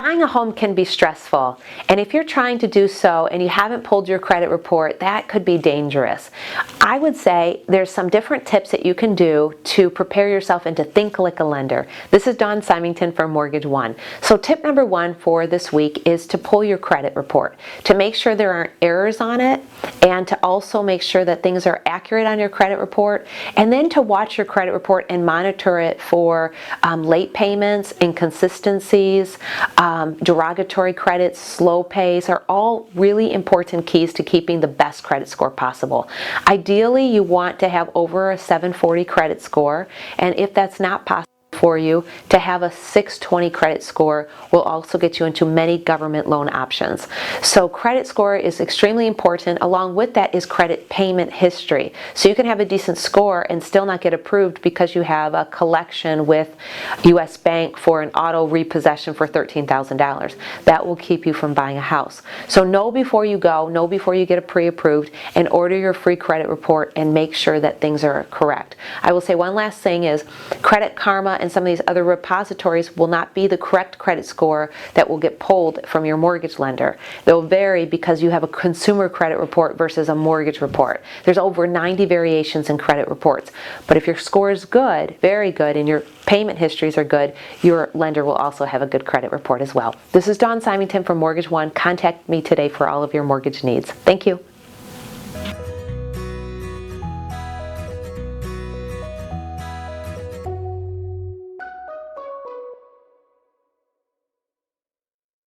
Buying a home can be stressful, and if you're trying to do so and you haven't pulled your credit report, that could be dangerous. I would say there's some different tips that you can do to prepare yourself and to think like a lender. This is Dawne Symington from Mortgage One. So tip number one for this week is to pull your credit report, to make sure there aren't errors on it, and to also make sure that things are accurate on your credit report, and then to watch your credit report and monitor it for late payments, inconsistencies, derogatory credits, slow pays are all really important keys to keeping the best credit score possible. Ideally, you want to have over a 740 credit score, and if that's not possible for you, to have a 620 credit score will also get you into many government loan options. So credit score is extremely important. Along with that is credit payment history. So you can have a decent score and still not get approved because you have a collection with US Bank for an auto repossession for $13,000. That will keep you from buying a house. So know before you go, know before you get it pre-approved, and order your free credit report and make sure that things are correct. I will say one last thing is Credit Karma and some of these other repositories will not be the correct credit score that will get pulled from your mortgage lender. They'll vary because you have a consumer credit report versus a mortgage report. There's over 90 variations in credit reports. But if your score is good, very good, and your payment histories are good, your lender will also have a good credit report as well. This is Dawne Symington from Mortgage One. Contact me today for all of your mortgage needs. Thank you.